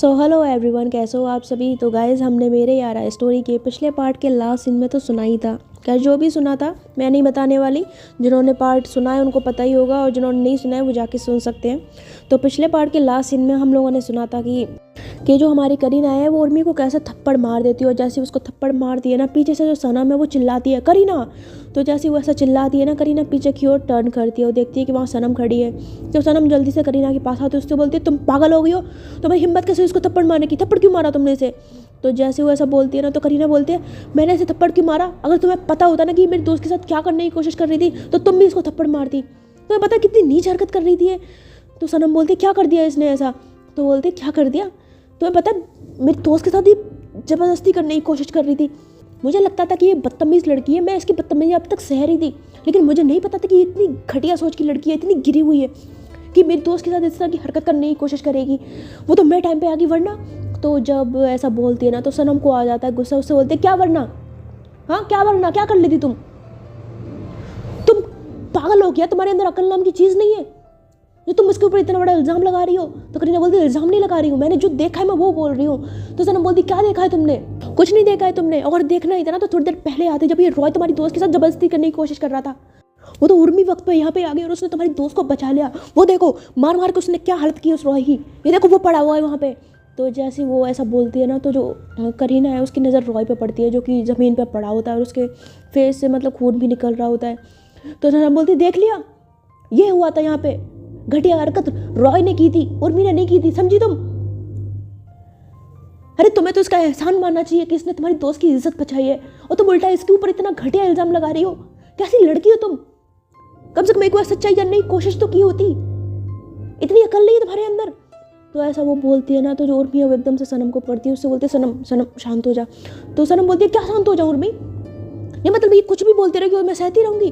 So hello everyone, कैसे हो आप सभी। तो गाइज़, हमने मेरे यारा स्टोरी के पिछले पार्ट के लास्ट सीन में तो सुना ही था। क्या जो भी सुना था मैं नहीं बताने वाली। जिन्होंने पार्ट सुना है उनको पता ही होगा और जिन्होंने नहीं सुना है वो जाके सुन सकते हैं। तो पिछले पार्ट के लास्ट सीन में हम लोगों ने सुना था कि जो हमारी करीना है वो उर्मी को कैसे थप्पड़ मार देती है, और जैसे उसको थप्पड़ मारती है ना, पीछे से जो सनम है वो चिल्लाती है करीना। तो जैसे वो ऐसा चिल्लाती है ना, करीना पीछे की ओर टर्न करती है और देखती है कि वहाँ सनम खड़ी है। तो सनम जल्दी से करीना के पास आती है, उससे बोलती है तुम पागल हो गई हो, तुम्हारी हिम्मत कैसे उसको थप्पड़ मारने की, थप्पड़ क्यों मारा तुमने इसे। तो जैसे वो ऐसा बोलती है ना, तो करीना बोलती है मैंने इसे थप्पड़ क्यों मारा, अगर तुम्हें पता होता ना कि मेरे दोस्त के साथ क्या करने की कोशिश कर रही थी तो तुम भी इसको थप्पड़ मारती। तुम्हें पता कितनी नीच हरकत कर रही थी ये। तो सनम बोलती क्या कर दिया इसने ऐसा। तो बोलती क्या कर दिया, तुम्हें पता मेरे दोस्त के साथ ही ज़बरदस्ती करने की कोशिश कर रही थी। मुझे लगता था कि ये बदतमीज़ लड़की है, मैं इसकी बदतमीजी अब तक सह रही थी, लेकिन मुझे नहीं पता था कि ये इतनी घटिया सोच की लड़की है, इतनी गिरी हुई है कि मेरे दोस्त के साथ इस तरह की हरकत करने की कोशिश करेगी। वो तो मैं टाइम पे आ गई वरना। तो जब ऐसा बोलती है ना तो सनम को आ जाता है गुस्सा, उससे बोलते क्या वरना, हाँ क्या वरना, क्या कर लेती तुम पागल हो गया, तुम्हारे अंदर अकल नाम की चीज़ नहीं है जो तुम इसके ऊपर इतना बड़ा इल्ज़ाम लगा रही हो। तो करीना बोलती है इल्ज़ाम नहीं लगा रही हूँ, मैंने जो देखा है मैं वो बोल रही हूँ। तो सनम बोलती क्या देखा है तुमने, कुछ नहीं देखा है तुमने, अगर देखना ही था ना तो थोड़ी देर पहले आते जब ये रॉय तुम्हारी दोस्त के साथ जबरदस्ती करने की कोशिश कर रहा था। वो तो उर्मी वक्त पे यहाँ पे आ गई और उसने तुम्हारी दोस्त को बचा लिया। वो देखो मार मार के उसने क्या हालत की उस रॉय की, ये देखो वो पड़ा हुआ है वहाँ पे। तो जैसे वो ऐसा बोलती है ना तो जो करीना है उसकी नज़र रॉय पे पड़ती है जो कि ज़मीन पे पड़ा होता है और उसके फेस से मतलब खून भी निकल रहा होता है। तो सनम बोलती देख लिया, ये हुआ था यहाँ पे, घटिया हरकत रॉय ने की थी, उर्मी ने नहीं की थी, समझी तुम। अरे तुम्हें तो इसका एहसान मानना चाहिए कि इसने तुम्हारी दोस्त की इज्जत बचाई है, और तुम उल्टा इसके ऊपर इतना घटिया इल्जाम लगा रही हो। कैसी लड़की हो तुम, कम से कम एक बार सच्चाई जानने की कोशिश तो की होती, इतनी अकल नहीं है तुम्हारे अंदर। तो ऐसा वो बोलती है ना तो जो उर्मी है वो एकदम से सनम को पड़ती है, उससे बोलती है सनम सनम शांत हो जा। तो सनम बोलती है क्या शांत हो जा उर्मी, ये मतलब ये कुछ भी बोलती रहेगी और मैं सहती रहूंगी।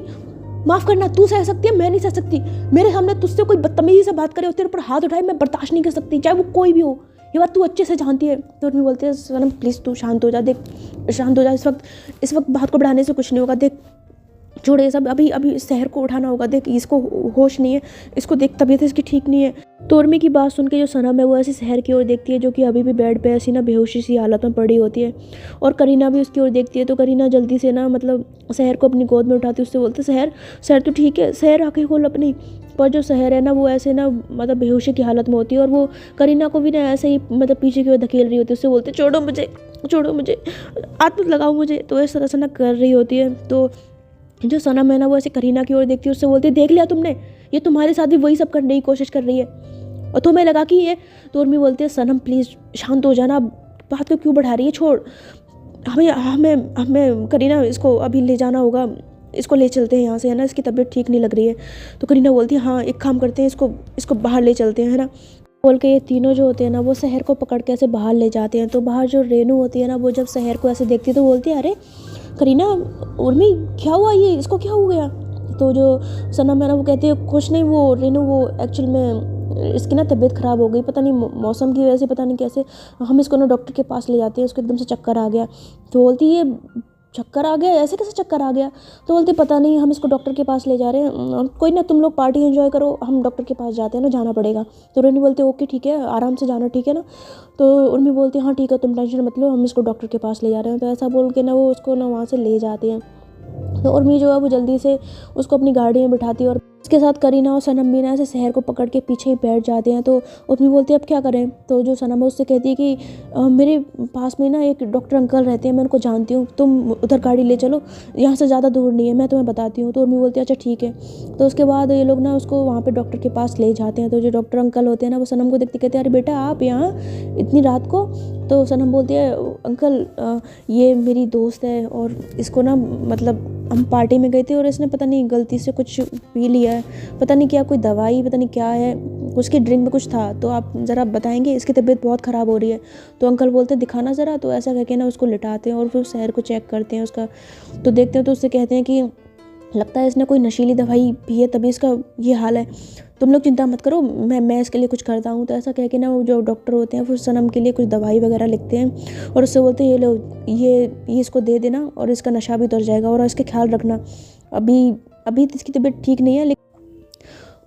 माफ़ करना, तू सह सकती है मैं नहीं सह सकती। मेरे सामने तुझसे कोई बदतमीजी से बात करे और तेरे ऊपर हाथ उठाए मैं बर्दाश्त नहीं कर सकती, चाहे वो कोई भी हो, ये बात तू अच्छे से जानती है। तो उर्मी बोलती है सनम प्लीज़ तू शांत हो जा, देख शांत हो जा, इस वक्त बात को बढ़ाने से कुछ नहीं होगा, देख छोड़ ये सब, अभी अभी शहर को उठाना होगा, देख इसको होश नहीं है, इसको देख तबीयत इसकी ठीक नहीं है। तो उर्मी की बात सुन के जो सनम है वो ऐसे शहर की ओर देखती है जो कि अभी भी बेड पे ऐसी ना बेहोशी सी हालत में पड़ी होती है, और करीना भी उसकी ओर देखती है। तो करीना जल्दी से ना मतलब शहर को अपनी गोद में उठाती है, उससे बोलते शहर तो ठीक है, शहर आके खोल अपनी। पर जो शहर है ना वो ऐसे ना मतलब बेहोशी की हालत में होती है और वो करीना को भी ना ऐसे ही मतलब पीछे की ओर धकेल रही होती है, उससे बोलते छोड़ो मुझे, हाथ मत लगाओ मुझे। तो इस तरह से ना कर रही होती है। तो जो सनम है ना वो ऐसे करीना की ओर देखती है, उससे बोलती है देख लिया तुमने, ये तुम्हारे साथ भी वही सब करने की कोशिश कर रही है और तुम्हें लगा कि ये। तो उर्मी बोलती है सनम प्लीज़ शांत हो जाना, बात को क्यों बढ़ा रही है, छोड़, हमें हमें हमें करीना इसको अभी ले जाना होगा, इसको ले चलते हैं यहाँ से, है ना, इसकी तबीयत ठीक नहीं लग रही है। तो करीना बोलती है हाँ एक काम करते हैं, इसको बाहर ले चलते हैं, है ना। बोल के ये तीनों जो होते हैं ना वो शहर को पकड़ के ऐसे बाहर ले जाते हैं। तो बाहर जो रेनू होती है ना वो जब शहर को ऐसे देखती है तो बोलती है अरे करीना, उर्मी क्या हुआ, ये इसको क्या हो गया। तो जो सनम है ना वो कहती है कुछ नहीं, वो रेनू वो एक्चुअल में इसकी ना तबीयत ख़राब हो गई, पता नहीं मौसम की वजह से, पता नहीं कैसे, हम इसको ना डॉक्टर के पास ले जाते हैं, उसको एकदम से चक्कर आ गया। तो बोलती है चक्कर आ गया, ऐसे कैसे चक्कर आ गया। तो बोलते पता नहीं, हम इसको डॉक्टर के पास ले जा रहे हैं, कोई ना तुम लोग पार्टी एंजॉय करो, हम डॉक्टर के पास जाते हैं ना, जाना पड़ेगा। तो रेनू बोलते ओके ठीक है, आराम से जाना, ठीक है ना। तो उर्मी बोलती हाँ ठीक है, तुम टेंशन मत लो, हम इसको डॉक्टर के पास ले जा रहे हैं। तो ऐसा बोल के ना वो उसको ना वहाँ से ले जाते हैं। तो उर्मी जो है वो जल्दी से उसको अपनी गाड़ी में बिठाती है और उसके साथ करीना और सनम भी ना ऐसे शहर को पकड़ के पीछे ही बैठ जाते हैं। तो उर्मी बोलती है अब क्या करें। तो जो सनम है उससे कहती है कि मेरे पास में ना एक डॉक्टर अंकल रहते हैं, मैं उनको जानती हूँ, तुम उधर गाड़ी ले चलो, यहाँ से ज़्यादा दूर नहीं है, मैं तुम्हें बताती हूँ। तो उर्मी बोलती है अच्छा ठीक है। तो उसके बाद ये लोग ना उसको वहाँ पर डॉक्टर के पास ले जाते हैं। तो जो डॉक्टर अंकल होते हैं ना वो सनम को देखते कहते हैं अरे बेटा आप यहाँ इतनी रात को। तो सनम बोलती है अंकल ये मेरी दोस्त है और इसको ना मतलब हम पार्टी में गए थे और इसने पता नहीं गलती से कुछ पी लिया है, पता नहीं क्या, कोई दवाई पता नहीं क्या है, उसकी ड्रिंक में कुछ था, तो आप ज़रा बताएंगे, इसकी तबीयत बहुत ख़राब हो रही है। तो अंकल बोलते हैं दिखाना ज़रा। तो ऐसा कह के ना उसको लिटाते हैं और फिर शहर को चेक करते हैं उसका। तो देखते हैं तो उससे कहते हैं कि लगता है इसने कोई नशीली दवाई पी है तभी इसका ये हाल है, तुम लोग चिंता मत करो, मैं इसके लिए कुछ करता हूँ। तो ऐसा कह के ना वो जो डॉक्टर होते हैं फिर सनम के लिए कुछ दवाई वगैरह लिखते हैं और उससे बोलते हैं ये लो, ये इसको दे देना और इसका नशा भी उतर जाएगा और इसका ख्याल रखना, अभी इसकी तबीयत ठीक नहीं है।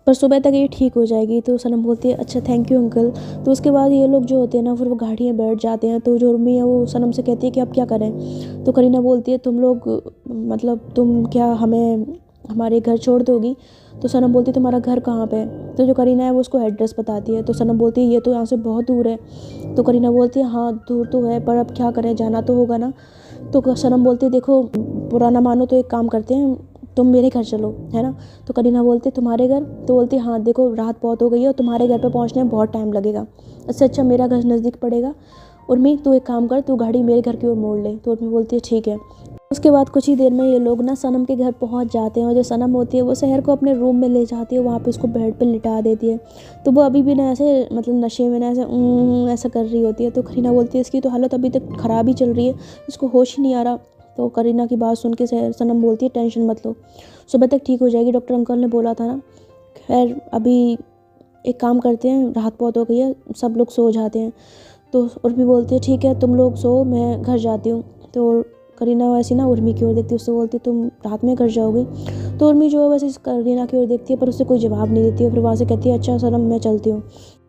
पर सुबह तक ये ठीक हो जाएगी। तो सनम बोलती है अच्छा थैंक यू अंकल। तो उसके बाद ये लोग जो होते हैं ना, फिर वो गाड़ी में बैठ जाते हैं। तो जो उर्मी है वो सनम से कहती है कि अब क्या करें। तो करीना बोलती है तुम लोग मतलब तुम क्या हमें हमारे घर छोड़ दोगी। तो सनम बोलती है तुम्हारा घर कहाँ पे है। तो जो करीना है वो उसको एड्रेस बताती है। तो सनम बोलती है ये तो यहाँ से बहुत दूर है। तो करीना बोलती है हाँ दूर तो है, पर अब क्या करें, जाना तो होगा ना। तो सनम बोलती है देखो बुरा ना मानो तो एक काम करते हैं, तुम मेरे घर चलो, है ना। तो करीना बोलती है तुम्हारे घर। तो बोलती है हाँ देखो रात बहुत हो गई है और तुम्हारे घर पे पहुंचने में बहुत टाइम लगेगा, इससे अच्छा मेरा घर नज़दीक पड़ेगा। उर्मी तू एक काम कर, तू गाड़ी मेरे घर की ओर मोड़ ले। तो उर्मी बोलती है ठीक है। उसके बाद कुछ ही देर में ये लोग ना सनम के घर पहुंच जाते हैं और जो सनम होती है वो शहर को अपने रूम में ले जाती है, वहाँ पे उसको बेड पे लिटा देती है। तो वो अभी भी ना ऐसे मतलब नशे में ना ऐसे ऐसा कर रही होती है। तो करीना बोलती है इसकी तो हालत अभी तक ख़राब ही चल रही है, इसको होश ही नहीं आ रहा। तो करीना की बात सुन के सनम बोलती है टेंशन मत लो, सुबह तक ठीक हो जाएगी, डॉक्टर अंकल ने बोला था ना। खैर अभी एक काम करते हैं, रात बहुत हो गई है, सब लोग सो जाते हैं। तो उर्मी बोलती है ठीक है तुम लोग सो, मैं घर जाती हूँ। तो करीना वैसी ना उर्मी की ओर देखती है, उससे बोलती है तुम रात में घर जाओगे। तो उर्मी जो है वैसे करीना की ओर देखती है पर उससे कोई जवाब नहीं देती है। फिर वहाँ से कहती है अच्छा सनम मैं चलती हूँ।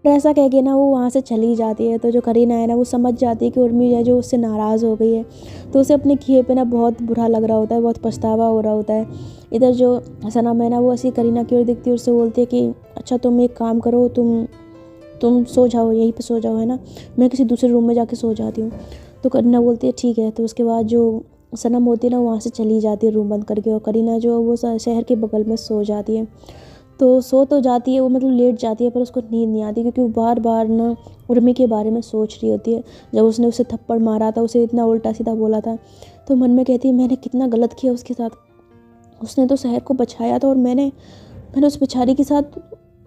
तो ऐसा कह के ना वो वहाँ से चली जाती है। तो जो करीना है ना वो समझ जाती है कि उर्मी है जो उससे नाराज़ हो गई है। तो उसे अपने किए पे ना बहुत बुरा लग रहा होता है, बहुत पछतावा हो रहा होता है। इधर जो सनम है ना वो ऐसी करीना की ओर देखती है और उससे बोलती है कि अच्छा तुम एक काम करो, तुम सो जाओ, यहीं पे सो जाओ, है ना, मैं किसी दूसरे रूम में जाके सो जाती हूँ। तो करीना बोलती है ठीक है। तो उसके बाद जो सनम होती है ना वहाँ से चली जाती है रूम बंद करके, और करीना जो वो शहर के बगल में सो जाती है। तो सो तो जाती है वो, मतलब लेट जाती है, पर उसको नींद नहीं आती क्योंकि वो बार बार ना उर्मी के बारे में सोच रही होती है। जब उसने उसे थप्पड़ मारा था, उसे इतना उल्टा सीधा बोला था, तो मन में कहती है मैंने कितना गलत किया उसके साथ। उसने तो शहर को बचाया था और मैंने उस बेचारी के साथ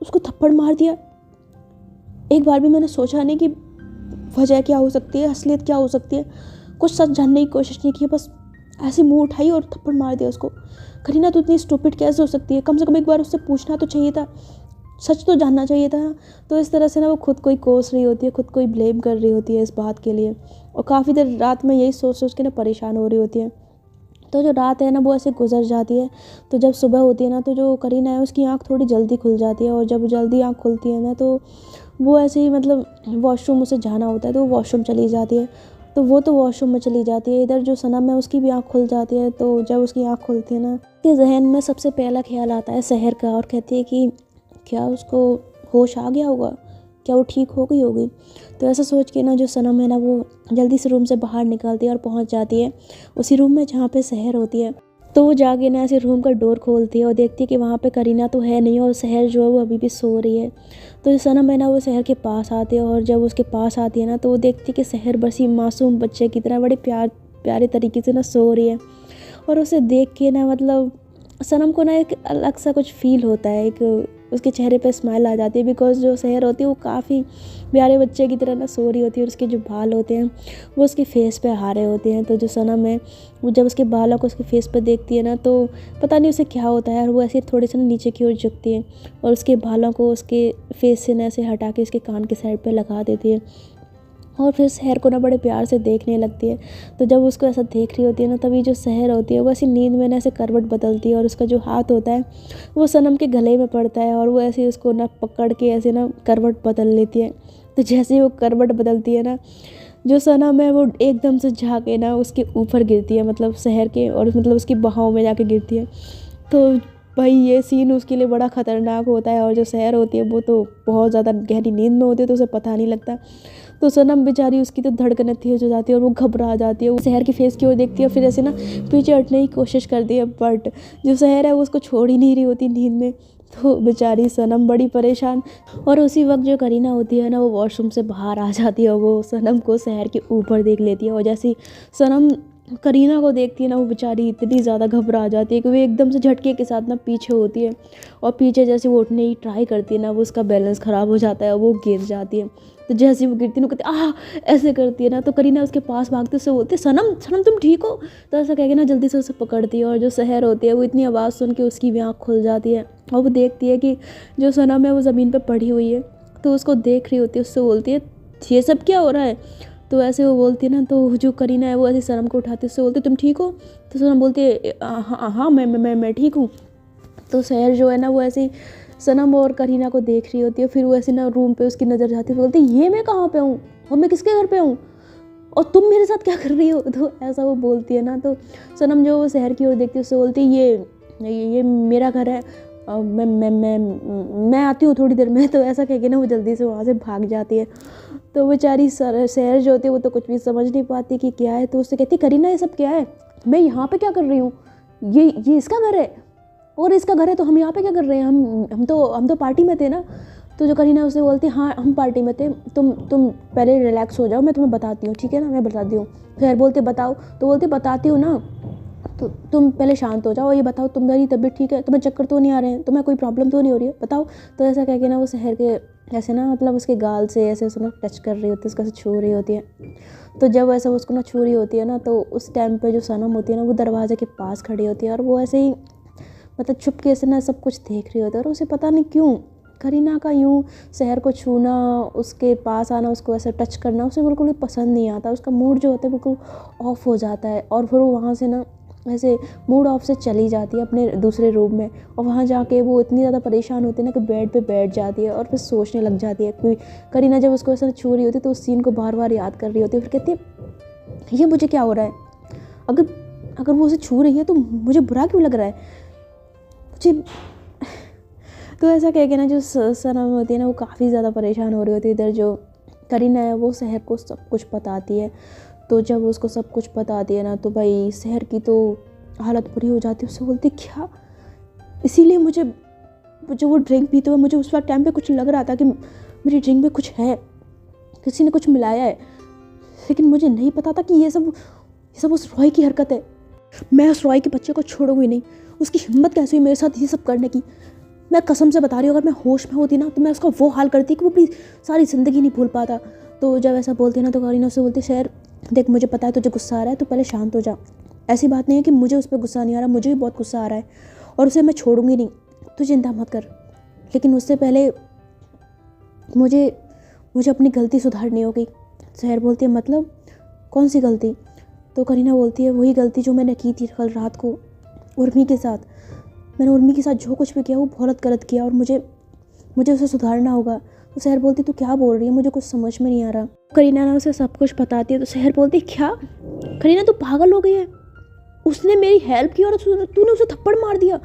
उसको थप्पड़ मार दिया। एक बार भी मैंने सोचा नहीं कि वजह क्या हो सकती है, असलियत क्या हो सकती है, कुछ सच जानने की कोशिश नहीं की, बस ऐसे मुंह उठाई और थप्पड़ मार दिया उसको। करीना तो इतनी स्टूपिड कैसे हो सकती है, कम से कम एक बार उससे पूछना तो चाहिए था, सच तो जानना चाहिए था। तो इस तरह से ना वो खुद को ही कोस रही होती है, खुद को ही ब्लेम कर रही होती है इस बात के लिए, और काफ़ी देर रात में यही सोच सोच के ना परेशान हो रही होती है। तो जो रात है ना वो ऐसे गुजर जाती है। तो जब सुबह होती है ना तो जो करीना है उसकी आँख थोड़ी जल्दी खुल जाती है, और जब जल्दी आँख खुलती है ना तो वो ऐसे ही मतलब वॉशरूम उसे जाना होता है तो वो वॉशरूम चली जाती है। तो वो तो वॉशरूम में चली जाती है, इधर जो सनम है उसकी भी आँख खुल जाती है। तो जब उसकी आँख खुलती है ना उसके जहन में सबसे पहला ख्याल आता है शहर का, और कहती है कि क्या उसको होश आ गया होगा, क्या वो ठीक हो गई होगी। तो ऐसा सोच के ना जो सनम है ना वो जल्दी से रूम से बाहर निकलती है और पहुंच जाती है उसी रूम में जहाँ पे शहर होती है। तो वो जाके ना ऐसे रूम का डोर खोलती है और देखती है कि वहाँ पे करीना तो है नहीं, और शहर जो है वो अभी भी सो रही है। तो जो सनम है ना वो शहर के पास आती है, और जब उसके पास आती है ना तो वो देखती है कि शहर बसी मासूम बच्चे की तरह बड़े प्यारे तरीके से ना सो रही है। और उसे देख के ना मतलब सनम को ना एक अलग सा कुछ फील होता है, एक उसके चेहरे पे स्माइल आ जाती है, बिकॉज जो शहर होती है वो काफ़ी प्यारे बच्चे की तरह ना सो रही होती है, और उसके जो बाल होते हैं वो उसके फेस पे आ रहे होते हैं। तो जो सनम है वो जब उसके बालों को उसके फेस पे देखती है ना तो पता नहीं उसे क्या होता है, और वो ऐसे थोड़े से ना नीचे की ओर झुकती है और उसके बालों को उसके फेस से ना ऐसे हटा के उसके कान के साइड पे लगा देती है, और फिर शहर को ना बड़े प्यार से देखने लगती है। तो जब उसको ऐसा देख रही होती है ना तभी जो शहर होती है वो ऐसी नींद में ना ऐसे करवट बदलती है, और उसका जो हाथ होता है वो सनम के गले में पड़ता है, और वो ऐसे उसको ना पकड़ के ऐसे ना करवट बदल लेती है। तो जैसे ही वो करवट बदलती है ना जो सनम है वो एकदम से जाके ना उसके ऊपर गिरती है, मतलब शहर के, और मतलब उसकी बाहों में जाके गिरती है। तो भाई ये सीन उसके लिए बड़ा ख़तरनाक होता है, और जो शहर होती है वो तो बहुत ज़्यादा गहरी नींद में होती है तो उसे पता नहीं लगता। तो सनम बेचारी उसकी तो धड़कनें तेज हो जाती है और वो घबरा जाती है, वो शहर की फेस की ओर देखती है, फिर ऐसे ना पीछे हटने की कोशिश करती है, बट जो शहर है वो उसको छोड़ ही नहीं रही होती नींद में। तो बेचारी सनम बड़ी परेशान, और उसी वक्त जो करीना होती है ना वो वॉशरूम से बाहर आ जाती है, और वो सनम को शहर के ऊपर देख लेती है, और जैसी सनम करीना को देखती है ना वो बेचारी इतनी ज़्यादा घबरा जाती है कि वो एकदम से झटके के साथ ना पीछे होती है, और पीछे जैसे वो उठने की ट्राई करती है ना वो उसका बैलेंस ख़राब हो जाता है और वो गिर जाती है। तो जैसे वो गिरती है ना कहती है ऐसे करती है ना, तो करीना उसके पास भागते उससे बोलती है सनम सनम तुम ठीक हो। तो ऐसा कह के ना जल्दी से उसे पकड़ती है, और जो शहर होती है वो इतनी आवाज़ सुन के उसकी भी आँख खुल जाती है, और वो देखती है कि जो सनम है वो ज़मीन पर पड़ी हुई है। तो उसको देख रही होती है, उससे बोलती है ये सब क्या हो रहा है। तो ऐसे वो बोलती है ना, तो जो करीना है वो ऐसे सनम को उठाती है, उससे बोलती है तुम ठीक हो। तो सनम बोलती है हाँ हाँ मैं ठीक हूँ। तो शहर जो है ना वो ऐसे सनम और करीना को देख रही होती है। फिर वो ऐसे ना रूम पे उसकी नज़र जाती है, बोलती है ये मैं कहाँ पे हूँ और मैं किसके घर पे हूँ और तुम मेरे साथ क्या कर रही हो। तो ऐसा वो बोलती है ना, तो सनम जो शहर की ओर देखती है उससे बोलती है ये मेरा घर है, मैं आती हूँ थोड़ी देर में। तो ऐसा कह के ना वो जल्दी से वहाँ से भाग जाती है। तो बेचारी शहर जो होती है वो तो कुछ भी समझ नहीं पाती कि क्या है। तो उससे कहती करीना ये सब क्या है, मैं यहाँ पे क्या कर रही हूँ, ये इसका घर है और इसका घर है तो हम यहाँ पे क्या कर रहे हैं, हम तो पार्टी में थे ना। तो जो करीना उससे बोलती है हाँ हम पार्टी में थे, तुम पहले रिलैक्स हो जाओ, मैं तुम्हें बताती हूँ, ठीक है ना, मैं बताती हूँ। फिर बोलते बताओ, तो बोलते बताती हूँ ना, तो तुम पहले शांत हो जाओ, ये बताओ तुम्हारी तबीयत ठीक है, तुम्हें चक्कर तो नहीं आ रहे हैं, तुम्हें कोई प्रॉब्लम तो नहीं हो रही है, बताओ। तो ऐसा कह के ना वो शहर के ऐसे ना मतलब उसके गाल से ऐसे उसको टच कर रही होती है, उसको ऐसे छू रही होती है। तो जब ऐसा उसको ना छू रही होती है ना, तो उस टाइम पे जो सनम होती है ना वो दरवाजे के पास खड़ी होती है और वो ऐसे ही मतलब चुपके से ना सब कुछ देख रही होती है। और उसे पता नहीं क्यों करीना का यूँ शहर को छूना, उसके पास आना, उसको ऐसे टच करना उसे बिल्कुल भी पसंद नहीं आता। उसका मूड जो होता है बिल्कुल ऑफ हो जाता है और फिर वो वहाँ से ना ऐसे मूड ऑफ से चली जाती है अपने दूसरे रूम में। और वहाँ जाके वो इतनी ज़्यादा परेशान होती है ना कि बेड पे बैठ जाती है और फिर सोचने लग जाती है। क्योंकि करीना जब उसको ऐसा छू रही होती है तो उस सीन को बार बार याद कर रही होती है। फिर कहती है ये मुझे क्या हो रहा है, अगर वो उसे छू रही है तो मुझे बुरा क्यों लग रहा है मुझे। तो ऐसा कह के ना जो सनम होती है ना वो काफ़ी ज़्यादा परेशान हो रही होती है। इधर जो करीना है वो शहर को सब कुछ बताती है। तो जब उसको सब कुछ बताती है ना तो भाई शहर की तो हालत बुरी हो जाती है। उससे बोलती क्या, इसीलिए मुझे वो ड्रिंक पीते हुए मुझे उस वक्त टाइम पे कुछ लग रहा था कि मेरी ड्रिंक में कुछ है, किसी ने कुछ मिलाया है, लेकिन मुझे नहीं पता था कि ये सब उस रॉय की हरकत है। मैं उस रॉय के बच्चे को छोड़ूंगी नहीं, उसकी हिम्मत कैसे हुई मेरे साथ ये सब करने की। मैं कसम से बता रही हूँ अगर मैं होश में होती ना तो मैं उसका वो हाल करती कि वो अपनी सारी ज़िंदगी नहीं भूल पाता। तो जब ऐसा बोलती ना तो करीना उससे बोलती शहर देख मुझे पता है तुझे गुस्सा आ रहा है, तो पहले शांत हो जा। ऐसी बात नहीं है कि मुझे उस पर गुस्सा नहीं आ रहा, मुझे भी बहुत गुस्सा आ रहा है और उसे मैं छोड़ूंगी नहीं, तू चिंता मत कर। लेकिन उससे पहले मुझे अपनी गलती सुधारनी होगी। शहर बोलती है मतलब कौन सी गलती। तो करीना बोलती है वही गलती जो मैंने की थी कल रात को उर्मी के साथ। मैंने उर्मी के साथ जो कुछ भी किया वो बहुत गलत किया और मुझे उसे सुधारना होगा। तो शहर बोलती तू क्या बोल रही है, मुझे कुछ समझ में नहीं आ रहा। करीना ना उसे सब कुछ बताती है। तो शहर बोलती क्या करीना तू पागल हो गई है, उसने मेरी हेल्प की और तूने उसे थप्पड़ मार दिया।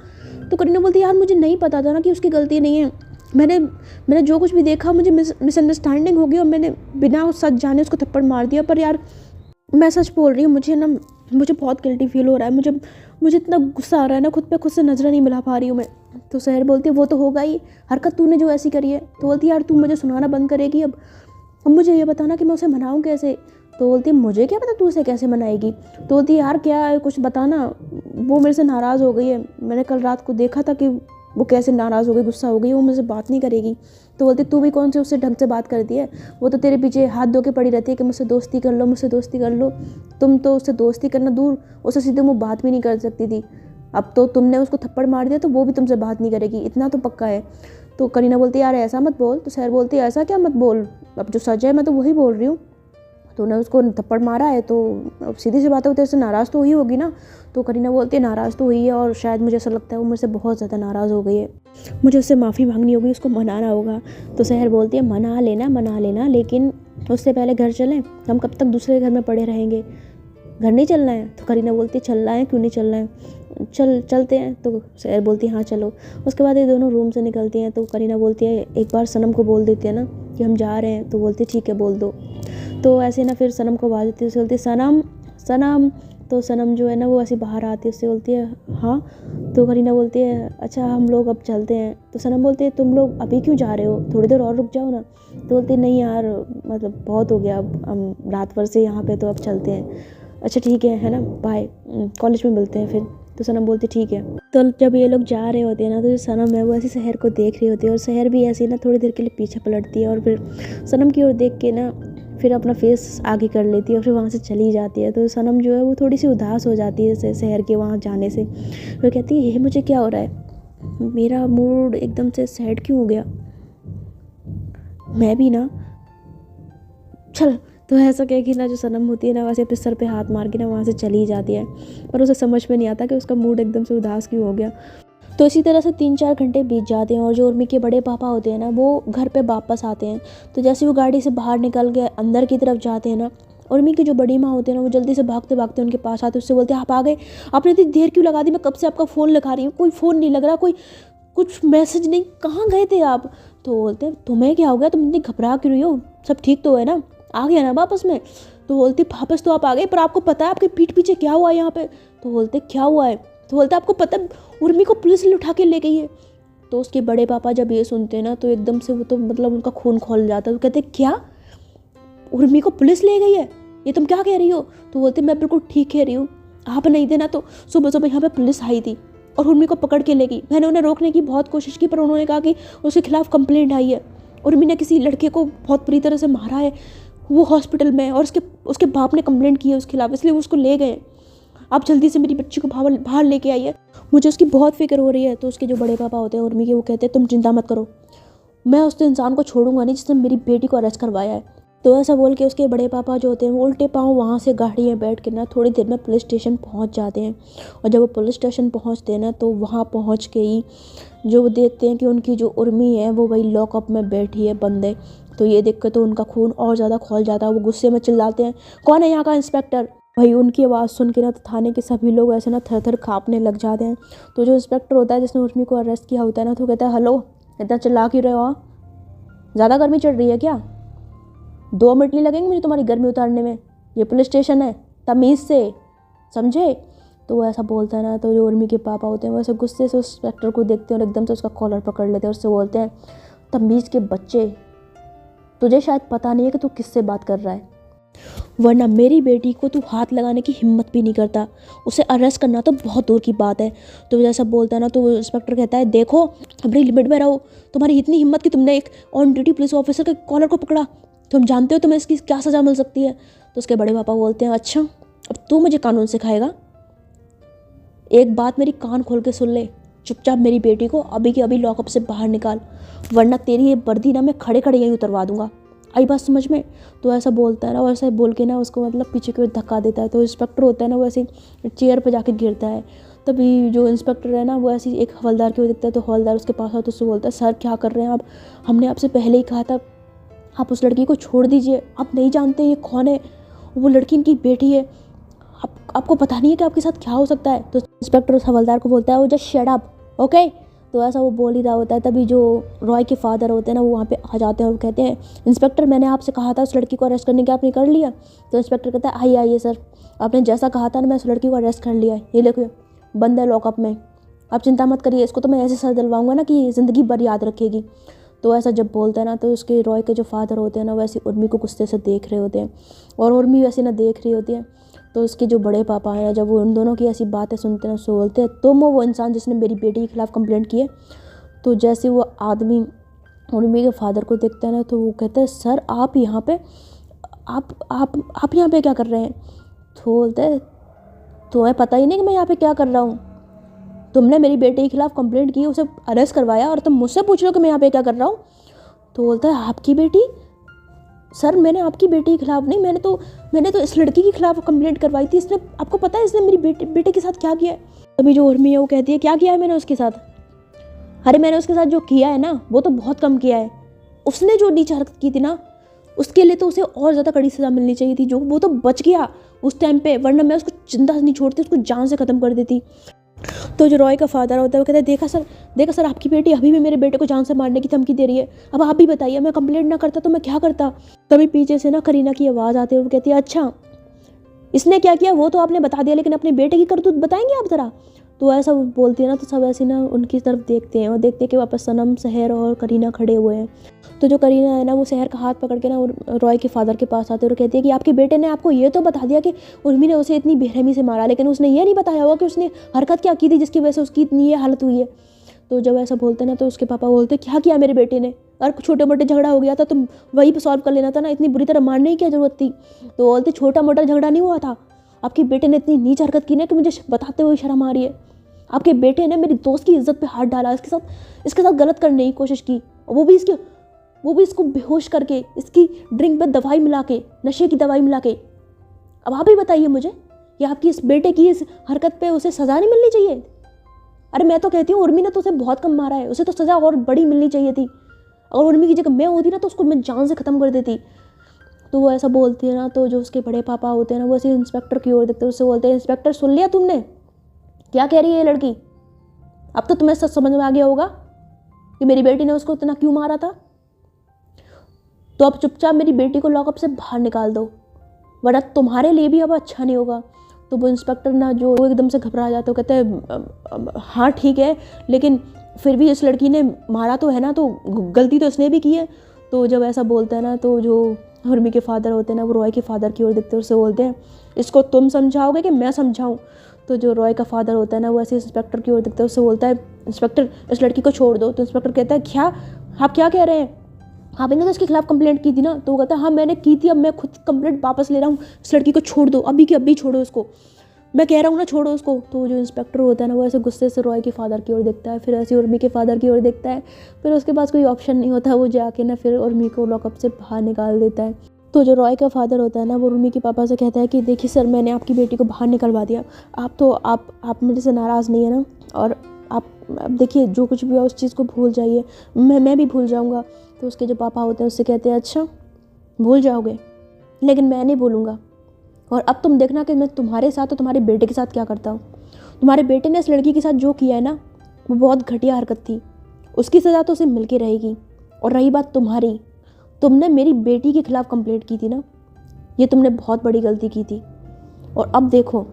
तो करीना बोलती यार मुझे नहीं पता था ना कि उसकी गलती नहीं है, मैंने जो कुछ भी देखा मुझे मिसअंडरस्टैंडिंग हो गई और मैंने बिना सच जाने उसको थप्पड़ मार दिया। पर यार मैं सच बोल रही हूँ, मुझे बहुत गिल्टी फील हो रहा है, मुझे इतना गुस्सा आ रहा है ना, खुद से नजर नहीं मिला पा रही हूँ मैं। तो शहर बोलती है वो तो होगा ही, हरकत तूने जो ऐसी करी है। तो बोलती यार तू मुझे सुनाना बंद करेगी अब मुझे ये बताना कि मैं उसे मनाऊँ कैसे। तो बोलती है मुझे क्या पता तू उसे कैसे मनाएगी। तो बोलती यार क्या है कुछ बताना, वो मेरे से नाराज़ हो गई है, मैंने कल रात को देखा था कि वो कैसे नाराज़ हो गई, गुस्सा हो गई, वो मुझसे बात नहीं करेगी। तो बोलती तू भी कौन से उससे ढंग से बात करती है, वो तो तेरे पीछे हाथ धो के पड़ी रहती है कि मुझसे दोस्ती कर लो। तुम तो उससे दोस्ती करना दूर, उससे सीधे मुँह बात भी नहीं कर सकती थी। अब तो तुमने उसको थप्पड़ मार दिया तो वो भी तुमसे बात नहीं करेगी, इतना तो पक्का है। तो करीना बोलती यार ऐसा मत बोल। तो शहर बोलती है ऐसा क्या मत बोल, अब जो सच है मैं तो वही बोल रही हूँ। तूने उसको थप्पड़ मारा है तो अब सीधी सी बात है वो तेरे से नाराज़ तो हुई होगी ना। तो करीना बोलती है नाराज़ तो हुई है और शायद मुझे ऐसा लगता है वो मुझसे बहुत ज़्यादा नाराज़ हो गई है, मुझे उससे माफ़ी मांगनी होगी, उसको मनाना होगा। तो शहर बोलती है मना लेना, लेकिन उससे पहले घर चलें, हम कब तक दूसरे घर में पड़े रहेंगे, घर नहीं चलना है। तो करीना बोलती है चलना है, क्यों नहीं चलना है, चलते हैं। तो शहर बोलती है हाँ चलो। उसके बाद ये दोनों रूम से निकलती हैं। तो करीना बोलती है एक बार सनम को बोल देती है ना कि हम जा रहे हैं। तो बोलती ठीक है बोल दो। तो ऐसे ना फिर सनम को आवाज़ देती है, उससे बोलती है सनम। तो सनम जो है ना वो ऐसे बाहर आती है, उससे बोलती है हाँ। तो करीना बोलती है अच्छा हम लोग अब चलते हैं। तो सनम बोलती है तुम लोग अभी क्यों जा रहे हो, थोड़ी देर और रुक जाओ ना। तो बोलती है नहीं यार मतलब बहुत हो गया, अब हम रात भर से यहाँ पे, तो अब चलते हैं। अच्छा ठीक है ना, बाय, कॉलेज में मिलते हैं फिर। तो सनम बोलती ठीक है। तो जब ये लोग जा रहे होते हैं ना तो जो सनम है वो ऐसे शहर को देख रही होती है और शहर भी ऐसे ना थोड़ी देर के लिए पीछे पलटती है और फिर सनम की ओर देख के ना फिर अपना फेस आगे कर लेती है और फिर वहाँ से चली जाती है। तो सनम जो है वो थोड़ी सी उदास हो जाती है शहर के वहाँ जाने से। वो कहती है ये मुझे क्या हो रहा है, मेरा मूड एकदम से सैड क्यों हो गया, मैं भी ना चल। तो ऐसा कह कि ना जो सनम होती है ना वैसे अपने सर पे हाथ मार के ना वहाँ से चली जाती है। पर उसे समझ में नहीं आता कि उसका मूड एकदम से उदास क्यों हो गया। तो इसी तरह से 3-4 घंटे बीत जाते हैं और जो उर्मी के बड़े पापा होते हैं ना वो घर पे वापस आते हैं। तो जैसे वो गाड़ी से बाहर निकल के अंदर की तरफ जाते हैं ना, उर्मी की जो बड़ी माँ होती है ना वो जल्दी से भागते भागते उनके पास आते, उससे बोलते हैं आप आ गए, आपने इतनी देर क्यों लगा दी, मैं कब से आपका फ़ोन लगा रही हूँ, कोई फ़ोन नहीं लग रहा, कोई कुछ मैसेज नहीं, कहाँ गए थे आप। तो बोलते हैं तुम्हें क्या हो गया, तुम इतनी घबरा क्यों रही हो, सब ठीक तो है ना, आ गया ना वापस में। तो बोलती वापस तो आप आ गए, पर आपको पता है आपके पीठ पीछे क्या हुआ है यहाँ पे। तो बोलते क्या हुआ है। तो बोलते आपको पता है उर्मी को पुलिस उठा के ले गई है। तो उसके बड़े पापा जब ये सुनते हैं ना तो एकदम से वो तो मतलब उनका खून खौल जाता है। वो कहते क्या, उर्मी को पुलिस ले गई है, ये तुम क्या कह रही हो। तो बोलते मैं बिल्कुल ठीक कह रही हूँ, आप नहीं थे ना तो सुबह सुबह यहाँ पे पुलिस आई थी और उर्मी को पकड़ के ले गई। मैंने उन्हें रोकने की बहुत कोशिश की पर उन्होंने कहा कि उसके खिलाफ कंप्लेंट आई है, उर्मी ने किसी लड़के को बहुत बुरी तरह से मारा है, वो हॉस्पिटल में है और उसके बाप ने कंप्लेंट की है उसके खिलाफ, इसलिए वो उसको ले गए। आप जल्दी से मेरी बच्ची को बाहर लेके आइए, मुझे उसकी बहुत फिक्र हो रही है। तो उसके जो बड़े पापा होते हैं उर्मी के, वो कहते हैं तुम चिंता मत करो, मैं उस इंसान को छोड़ूंगा नहीं जिसने मेरी बेटी को अरेस्ट करवाया है। तो ऐसा बोल के उसके बड़े पापा जो होते हैं वो उल्टे पाँव वहाँ से गाड़ी में बैठ के ना थोड़ी देर में पुलिस स्टेशन पहुँच जाते हैं। और जब वो पुलिस स्टेशन पहुँचते हैं ना तो वहाँ पहुँच के ही जो वो देखते हैं कि उनकी जो उर्मी है वो वही लॉकअप में बैठी है बंदे। तो ये देख कर तो उनका खून और ज़्यादा खौल जाता है, वो गुस्से में चिल्लाते हैं कौन है यहाँ का इंस्पेक्टर। भाई उनकी आवाज़ सुन के ना तो थाने के सभी लोग ऐसे ना थर थर काँपने लग जाते हैं। तो जो इंस्पेक्टर होता है जिसने उर्मी को अरेस्ट किया होता है ना तो कहता है हेलो, इतना चिल्ला क्यों रहे हो, ज़्यादा गर्मी चढ़ रही है क्या, 2 मिनट नहीं लगेंगे मुझे तुम्हारी गर्मी उतारने में, ये पुलिस स्टेशन है, तमीज़ से समझे। तो वो ऐसा बोलता है ना तो जो उर्मी के पापा होते हैं वो ऐसे गुस्से से उस इंस्पेक्टर को देखते हैं और एकदम से उसका कॉलर पकड़ लेते हैं और उससे बोलते हैं तमीज़ के बच्चे, तुझे शायद पता नहीं है कि तू किससे बात कर रहा है, वरना मेरी बेटी को तू हाथ लगाने की हिम्मत भी नहीं करता, उसे अरेस्ट करना तो बहुत दूर की बात है। तो जैसा बोलता है ना तो वो इंस्पेक्टर कहता है देखो अपनी लिमिट में रहो, तुम्हारी इतनी हिम्मत कि तुमने एक ऑन ड्यूटी पुलिस ऑफिसर के कॉलर को पकड़ा, तुम जानते हो तुम्हें इसकी क्या सज़ा मिल सकती है। तो उसके बड़े पापा बोलते हैं अच्छा अब तू मुझे कानून सिखाएगा, एक बात मेरी कान खोल के सुन ले, चुपचाप मेरी बेटी को अभी के अभी लॉकअप से बाहर निकाल, वरना तेरी ये वर्दी ना मैं खड़े खड़े यहीं उतरवा दूंगा, आई बात समझ में। तो ऐसा बोलता है ना, वैसे बोल के ना उसको मतलब पीछे की ओर धक्का देता है। तो इंस्पेक्टर होता है ना वो ऐसे चेयर पर जाके गिरता है। तभी जो इंस्पेक्टर है ना वो ऐसे एक हवलदार के वो दिखता है। तो हवलदार उसके पास आता तो उससे बोलता है सर क्या कर रहे हैं आप, हमने आपसे पहले ही कहा था आप उस लड़की को छोड़ दीजिए, आप नहीं जानते ये कौन है, वो लड़की इनकी बेटी है, आपको पता नहीं है कि आपके साथ क्या हो सकता है। तो इंस्पेक्टर उस हवलदार को बोलता है वो जस्ट शट अप ओके। तो ऐसा वो बोल ही रहा होता है। तभी जो रॉय के फादर होते हैं ना वो वहाँ पे आ जाते हैं और कहते हैं इंस्पेक्टर मैंने आपसे कहा था उस लड़की को अरेस्ट करने के, आपने कर लिया। तो इंस्पेक्टर कहता है आइए आइए सर, आपने जैसा कहा था ना मैं उस लड़की को अरेस्ट कर लिया है, ये देखिए बंद है लॉकअप में, आप चिंता मत करिए, इसको तो मैं ऐसे सर दिलवाऊंगा ना कि ज़िंदगी भर याद रखेगी। तो ऐसा जब बोलता है ना तो उसके रॉय के जो फादर होते हैं ना वैसे उर्मी को गुस्से से देख रहे होते हैं और उर्मी वैसे ना देख रही होती है। तो उसके जो बड़े पापा हैं जब वो उन दोनों की ऐसी बातें सुनते हैं उससे बोलते हैं तुम वो इंसान जिसने मेरी बेटी के खिलाफ कंप्लेंट की है। तो जैसे वो आदमी उर्मी के फादर को देखता है ना तो वो कहता है सर आप यहाँ पे आप यहाँ पे क्या कर रहे हैं। तो बोलते हैं तुम्हें पता ही नहीं कि मैं यहाँ पे क्या कर रहा हूँ, तुमने मेरी बेटी के खिलाफ कंप्लेंट की, उसे अरेस्ट करवाया और तुम मुझसे पूछ रहे हो कि मैं यहाँ पे क्या कर रहा हूँ। तो बोलता है आपकी बेटी, सर मैंने आपकी बेटी के खिलाफ नहीं, मैंने तो इस लड़की के खिलाफ कंप्लेंट करवाई थी, इसने आपको पता है इसने मेरी बेटे के साथ क्या किया है। तभी जो उर्मी है वो कहती है क्या किया है मैंने उसके साथ, अरे मैंने उसके साथ जो किया है ना वो तो बहुत कम किया है, उसने जो नीच हरकत की थी ना उसके लिए तो उसे और ज़्यादा कड़ी सज़ा मिलनी चाहिए थी, जो वो तो बच गया उस टाइम पे, वरना मैं उसको जिंदा नहीं छोड़ती, उसको जान से ख़त्म कर देती। तो जो रॉय का फादर होता है वो कहता है देखा सर आपकी बेटी अभी भी मेरे बेटे को जान से मारने की धमकी दे रही है, अब आप भी बताइए मैं कंप्लेंट ना करता तो मैं क्या करता। तभी पीछे से ना करीना की आवाज़ आती है और वो कहती है अच्छा इसने क्या किया वो तो आपने बता दिया, लेकिन अपने बेटे की करतूत बताएंगे आप ज़रा। तो ऐसा वो बोलती है ना तो सब ऐसे ना उनकी तरफ देखते हैं और देखते हैं कि वापस सनम, सहर और करीना खड़े हुए हैं। तो जो करीना है ना वो सहर का हाथ पकड़ के ना रॉय के फादर के पास आते हैं और कहती है कि आपके बेटे ने आपको ये तो बता दिया कि उर्मी ने उसे इतनी बेरहमी से मारा, लेकिन उसने ये नहीं बताया होगा कि उसने हरकत क्या की थी जिसकी वजह से उसकी इतनी ये हालत हुई है। तो जब ऐसा बोलते हैं ना तो उसके पापा बोलते क्या किया मेरे बेटे ने, और छोटे मोटे झगड़ा हो गया था तो वहीं पर सॉल्व कर लेना था ना, इतनी बुरी तरह मारने की क्या जरूरत थी। तो बोलते छोटा मोटा झगड़ा नहीं हुआ था, आपके बेटे ने इतनी नीच हरकत की ना कि मुझे बताते हुए शर्म आ रही है। आपके बेटे ने मेरी दोस्त की इज्जत पे हाथ डाला, इसके साथ गलत करने की कोशिश की, वो भी इसको बेहोश करके, इसकी ड्रिंक में दवाई मिला के, नशे की दवाई मिला के। अब आप ही बताइए मुझे कि आपकी इस बेटे की इस हरकत पे उसे सज़ा नहीं मिलनी चाहिए, अरे मैं तो कहती हूँ उर्मी ने तो उसे बहुत कम मारा है, उसे तो सज़ा और बड़ी मिलनी चाहिए थी। अगर उर्मी की जगह मैं होती ना तो उसको मैं जान से ख़त्म कर देती। तो वो ऐसा बोलती है ना, तो जो उसके बड़े पापा होते हैं ना वो ऐसे इंस्पेक्टर की ओर देखते हैं, उससे बोलते हैं इंस्पेक्टर सुन लिया तुमने क्या कह रही है ये लड़की? अब तो तुम्हें सच समझ में आ गया होगा कि मेरी बेटी ने उसको इतना क्यों मारा था। तो अब चुपचाप मेरी बेटी को लॉकअप से बाहर निकाल दो, वरना तुम्हारे लिए भी अब अच्छा नहीं होगा। तो वो इंस्पेक्टर ना जो एकदम से घबरा जाते हो, कहते हैं हाँ ठीक है, लेकिन फिर भी इस लड़की ने मारा तो है ना, तो गलती तो इसने भी की है। तो जब ऐसा बोलता है ना तो जो उर्मी के फादर होते हैं ना वो रॉय के फादर की ओर देखते हैं, उससे बोलते हैं इसको तुम समझाओगे कि मैं समझाऊं? तो जो रॉय का फादर होता है ना वो ऐसे इंस्पेक्टर की ओर देखता है, उससे बोलता है इंस्पेक्टर इस लड़की को छोड़ दो। तो इंस्पेक्टर कहता है क्या, आप क्या कह रहे हैं? आपने तो इसके खिलाफ कंप्लेंट की थी ना? तो वो कहता है हाँ मैंने की थी, अब मैं खुद कंप्लेंट वापस ले रहा हूँ, इस लड़की को छोड़ दो, अभी की अभी छोड़ो इसको, मैं कह रहा हूँ ना छोड़ो उसको। तो जो इंस्पेक्टर होता है ना वो ऐसे गुस्से से रॉय के फादर की ओर देखता है, फिर ऐसे उर्मी के फादर की ओर देखता है, फिर उसके पास कोई ऑप्शन नहीं होता, वो जाके ना फिर उर्मी को लॉकअप से बाहर निकाल देता है। तो जो रॉय का फादर होता है ना वो उर्मी के पापा से कहता है कि देखिए सर मैंने आपकी बेटी को बाहर निकलवा दिया, आप मेरे से नाराज़ नहीं है ना, और आप देखिए जो कुछ भी हुआ उस चीज़ को भूल जाइए, मैं भी भूल जाऊँगा। तो उसके जो पापा होते हैं उससे कहते हैं अच्छा भूल जाओगे, लेकिन मैं नहीं भूलूँगा, और अब तुम देखना कि मैं तुम्हारे साथ और तुम्हारे बेटे के साथ क्या करता हूँ। तुम्हारे बेटे ने इस लड़की के साथ जो किया है ना वो बहुत घटिया हरकत थी, उसकी सज़ा तो उसे मिल के रहेगी। और रही बात तुम्हारी, तुमने मेरी बेटी के खिलाफ कंप्लेंट की थी ना, ये तुमने बहुत बड़ी गलती की थी। और अब देखो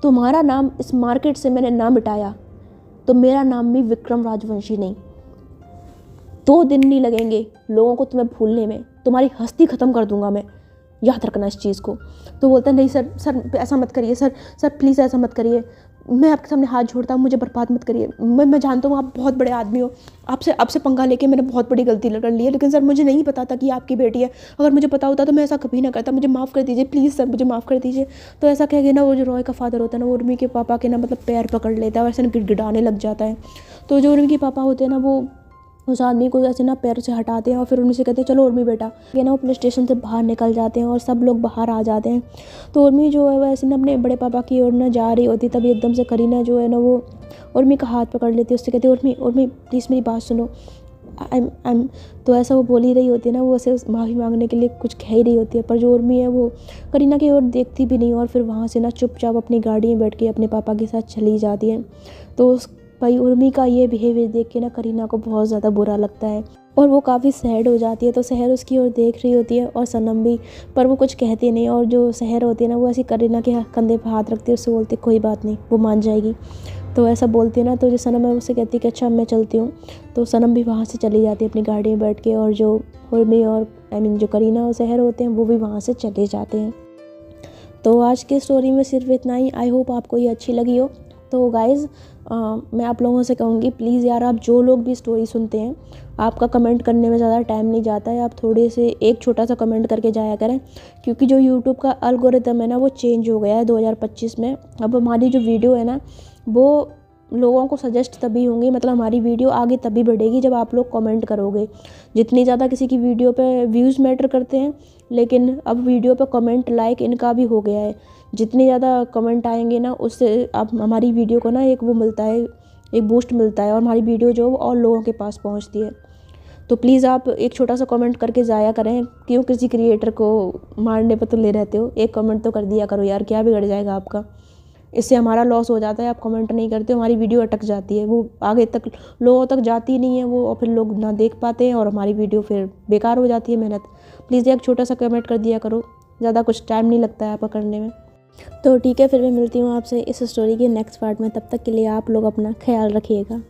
तुम्हारा नाम इस मार्केट से मैंने ना मिटाया तो मेरा नाम भी विक्रम राजवंशी नहीं। 2 दिन नहीं लगेंगे लोगों को तुम्हें भूलने में, तुम्हारी हस्ती ख़त्म कर दूंगा मैं, याद रखना इस चीज़ को। तो बोलता है नहीं सर ऐसा मत करिए, सर प्लीज़ ऐसा मत करिए, मैं आपके सामने हाथ जोड़ता हूँ, मुझे बर्बाद मत करिए। मैं जानता हूँ आप बहुत बड़े आदमी हो, आपसे पंगा लेके मैंने बहुत बड़ी गलती कर ली है, लेकिन सर मुझे नहीं पता था कि आपकी बेटी है, अगर मुझे पता होता तो मैं ऐसा कभी ना करता, मुझे माफ़ कर दीजिए प्लीज़ सर, मुझे माफ़ कर दीजिए। तो ऐसा कह के ना वो जो रॉय का फादर होता है ना वो उर्मी के पापा के ना मतलब पैर पकड़ लेता है और ऐसे गिड़गिड़ाने लग जाता है। तो जो उर्मी के पापा होते हैं ना वो उस आदमी को ऐसे ना पैर से हटाते हैं और फिर उनसे कहते हैं चलो उर्मी बेटा, ये ना वो पुलिस स्टेशन से बाहर निकल जाते हैं और सब लोग बाहर आ जाते हैं। तो उर्मी जो है वो ऐसे ना अपने बड़े पापा की ओर ना जा रही होती, तभी एकदम से करीना जो है ना वो उर्मी का हाथ पकड़ लेती है, उससे कहती है उर्मी प्लीज़ मेरी बात सुनो, आई तो ऐसा वो बोल ही रही होती है ना, वो ऐसे माफ़ी मांगने के लिए कुछ कह ही रही होती है, पर जो उर्मी है वो करीना की ओर देखती भी नहीं और फिर वहाँ से ना चुपचाप अपनी गाड़ी में बैठ के अपने पापा के साथ चली जाती है। तो उस भाई उर्मी का ये बिहेवियर देख के ना करीना को बहुत ज़्यादा बुरा लगता है और वो काफ़ी सैड हो जाती है। तो सहर उसकी ओर देख रही होती है और सनम भी, पर वो कुछ कहती नहीं, और जो सहर होती है ना वो ऐसी करीना के कंधे पर हाथ रखती है, उससे बोलती कोई बात नहीं वो मान जाएगी। तो ऐसा बोलती है ना, तो जो सनम है उससे कहती है कि अच्छा मैं चलती हूँ। तो सनम भी वहाँ से चली जाती है अपनी गाड़ी में बैठ के, और जो उर्मी और जो करीना और सहर होते हैं वो भी वहाँ से चले जाते हैं। तो आज की स्टोरी में सिर्फ इतना ही। आई होप आपको ये अच्छी लगी हो। तो गाइज़ मैं आप लोगों से कहूँगी प्लीज़ यार, आप जो लोग भी स्टोरी सुनते हैं आपका कमेंट करने में ज़्यादा टाइम नहीं जाता है, आप थोड़े से एक छोटा सा कमेंट करके जाया करें, क्योंकि जो यूट्यूब का एल्गोरिथम है ना वो चेंज हो गया है 2025 में। अब हमारी जो वीडियो है ना वो लोगों को सजेस्ट तभी होंगी, मतलब हमारी वीडियो आगे तभी बढ़ेगी जब आप लोग कमेंट करोगे। जितनी ज़्यादा किसी की वीडियो पे व्यूज़ मैटर करते हैं, लेकिन अब वीडियो पे कमेंट लाइक इनका भी हो गया है। जितने ज़्यादा कमेंट आएंगे ना उससे अब हमारी वीडियो को ना एक वो मिलता है, एक बूस्ट मिलता है और हमारी वीडियो जो और लोगों के पास पहुंचती है। तो प्लीज़ आप एक छोटा सा कमेंट करके जाया करें, क्यों किसी क्रिएटर को मारने पर तुले रहते हो, एक कमेंट तो कर दिया करो यार, क्या बिगड़ जाएगा आपका। इससे हमारा लॉस हो जाता है, आप कमेंट नहीं करते हो हमारी वीडियो अटक जाती है, वो आगे तक लोगों तक जाती नहीं है वो, और फिर लोग ना देख पाते हैं और हमारी वीडियो फिर बेकार हो जाती है मेहनत। प्लीज़ एक छोटा सा कमेंट कर दिया करो, ज़्यादा कुछ टाइम नहीं लगता है आपका करने में। तो ठीक है, फिर मैं मिलती हूँ आपसे इस स्टोरी के नेक्स्ट पार्ट में। तब तक के लिए आप लोग अपना ख्याल रखिएगा।